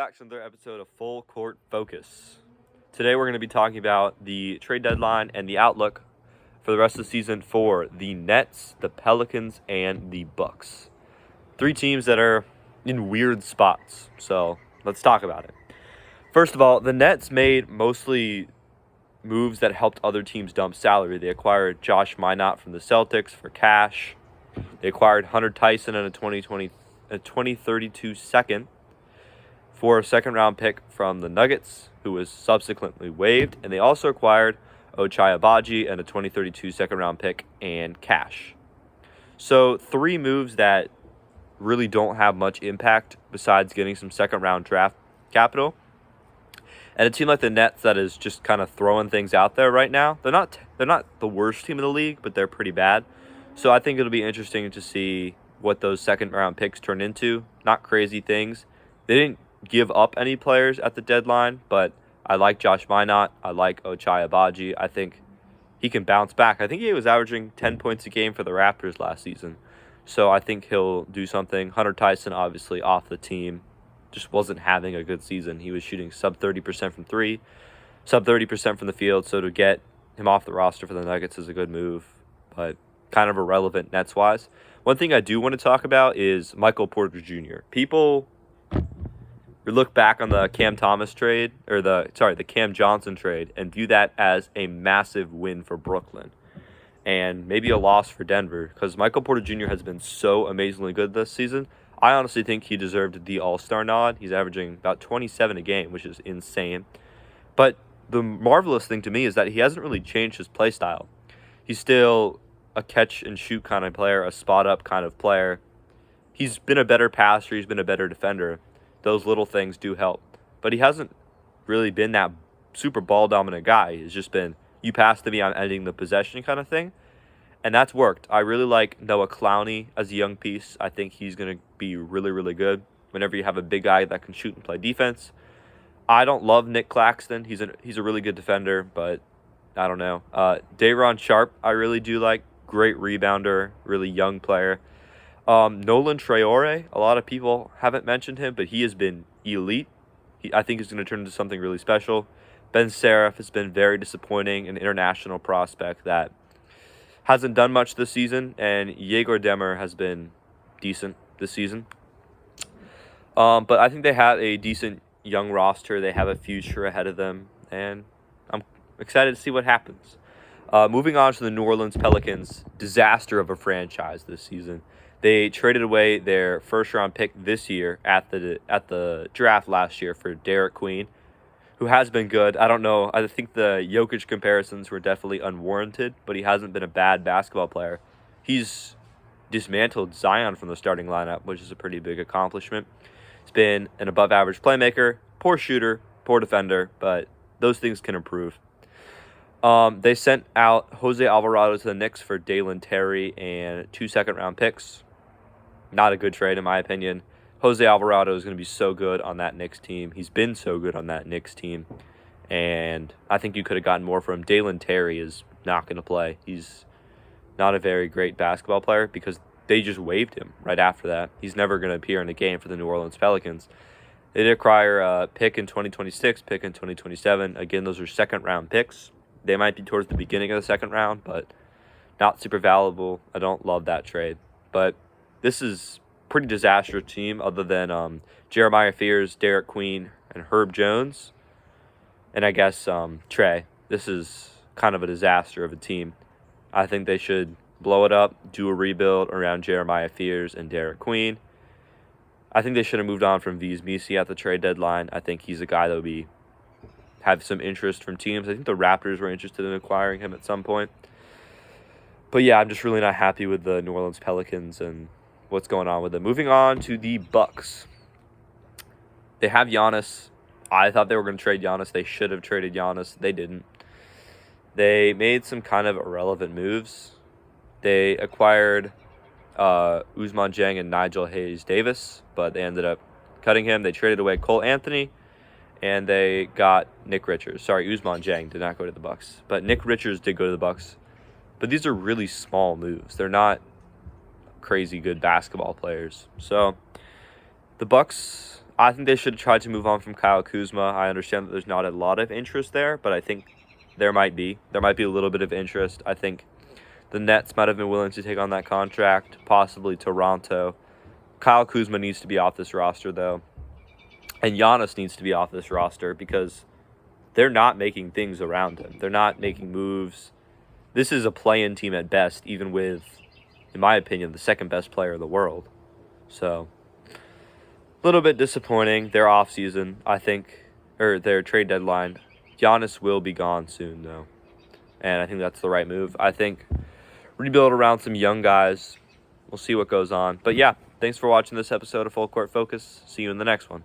Back to another episode of Full Court Focus. Today we're going to be talking about the trade deadline and the outlook for the rest of the season for the Nets, the Pelicans, and the Bucks. Three teams that are in weird spots, so let's talk about it. First of all, the Nets made mostly moves that helped other teams dump salary. They acquired Josh Minott from the Celtics for cash. They acquired Hunter Tyson in a 2032 second for a second-round pick from the Nuggets, who was subsequently waived. And they also acquired Ochai Agbaji and a 2032 second-round pick and cash. So 3 moves that really don't have much impact besides getting some second-round draft capital. And a team like the Nets that is just kind of throwing things out there right now, they're not the worst team in the league, but they're pretty bad. So I think it'll be interesting to see what those second-round picks turn into. Not crazy things. They didn't give up any players at the deadline, but I like Josh Minott. I like Ochai Agbaji. I think he can bounce back. I think he was averaging 10 points a game for the Raptors last season. So I think he'll do something. Hunter Tyson, obviously, off the team, just wasn't having a good season. He was shooting sub 30% from 3, sub 30% from the field. So to get him off the roster for the Nuggets is a good move, but kind of irrelevant Nets-wise. One thing I do want to talk about is Michael Porter Jr. People look back on the Cam Thomas trade, or the Cam Johnson trade, and view that as a massive win for Brooklyn and maybe a loss for Denver, because Michael Porter Jr. has been so amazingly good this season. I honestly think he deserved the All-Star nod. He's averaging about 27 a game, which is insane. But the marvelous thing to me is that he hasn't really changed his play style. He's still a catch-and-shoot kind of player, a spot-up kind of player. He's been a better passer. He's been a better defender. Those little things do help. But he hasn't really been that super ball-dominant guy. He's just been, you pass to me, I'm ending the possession kind of thing. And that's worked. I really like Noah Clowney as a young piece. I think he's going to be really, really good whenever you have a big guy that can shoot and play defense. I don't love Nick Claxton. He's a really good defender, but I don't know. Day'Ron Sharpe, I really do like. Great rebounder, really young player. Nolan Traore, a lot of people haven't mentioned him, but he has been elite. I think he's going to turn into something really special. Ben Seraph has been very disappointing, an international prospect that hasn't done much this season, and Yegor Demer has been decent this season. But I think they have a decent young roster. They have a future ahead of them, and I'm excited to see what happens. Moving on to the New Orleans Pelicans, disaster of a franchise this season. They traded away their first-round pick this year at the draft last year for Derek Queen, who has been good. I don't know. I think the Jokic comparisons were definitely unwarranted, but he hasn't been a bad basketball player. He's dismantled Zion from the starting lineup, which is a pretty big accomplishment. He's been an above-average playmaker, poor shooter, poor defender, but those things can improve. They sent out Jose Alvarado to the Knicks for Dalen Terry and 2 second-round picks. Not a good trade, in my opinion. Jose Alvarado is going to be so good on that Knicks team. He's been so good on that Knicks team. And I think you could have gotten more from him. Dalen Terry is not going to play. He's not a very great basketball player because they just waived him right after that. He's never going to appear in a game for the New Orleans Pelicans. They did acquire a pick in 2026, pick in 2027. Again, those are second-round picks. They might be towards the beginning of the second round, but not super valuable. I don't love that trade. But this is pretty disastrous team other than Jeremiah Fears, Derek Queen, and Herb Jones. And I guess Trey. This is kind of a disaster of a team. I think they should blow it up, do a rebuild around Jeremiah Fears and Derek Queen. I think they should have moved on from V's Misi at the trade deadline. I think he's a guy that would have some interest from teams. I think the Raptors were interested in acquiring him at some point. But yeah, I'm just really not happy with the New Orleans Pelicans and what's going on with them. Moving on to the Bucks. They have Giannis. I thought they were going to trade Giannis. They should have traded Giannis. They didn't. They made some kind of irrelevant moves. They acquired Ousmane Dieng and Nigel Hayes-Davis, but they ended up cutting him. They traded away Cole Anthony, and they got Nick Richards. Sorry, Ousmane Dieng did not go to the Bucks, but Nick Richards did go to the Bucks. But these are really small moves. They're not crazy good basketball players. So the Bucks, I think they should have tried to move on from Kyle Kuzma. I understand that there's not a lot of interest there, but I think there might be. There might be a little bit of interest. I think the Nets might have been willing to take on that contract, possibly Toronto. Kyle Kuzma needs to be off this roster, though. And Giannis needs to be off this roster because they're not making things around him. They're not making moves. This is a play-in team at best, even with, in my opinion, the second-best player in the world. So, a little bit disappointing. Their offseason, I think, or their trade deadline. Giannis will be gone soon, though. And I think that's the right move. I think rebuild around some young guys. We'll see what goes on. But yeah, thanks for watching this episode of Full Court Focus. See you in the next one.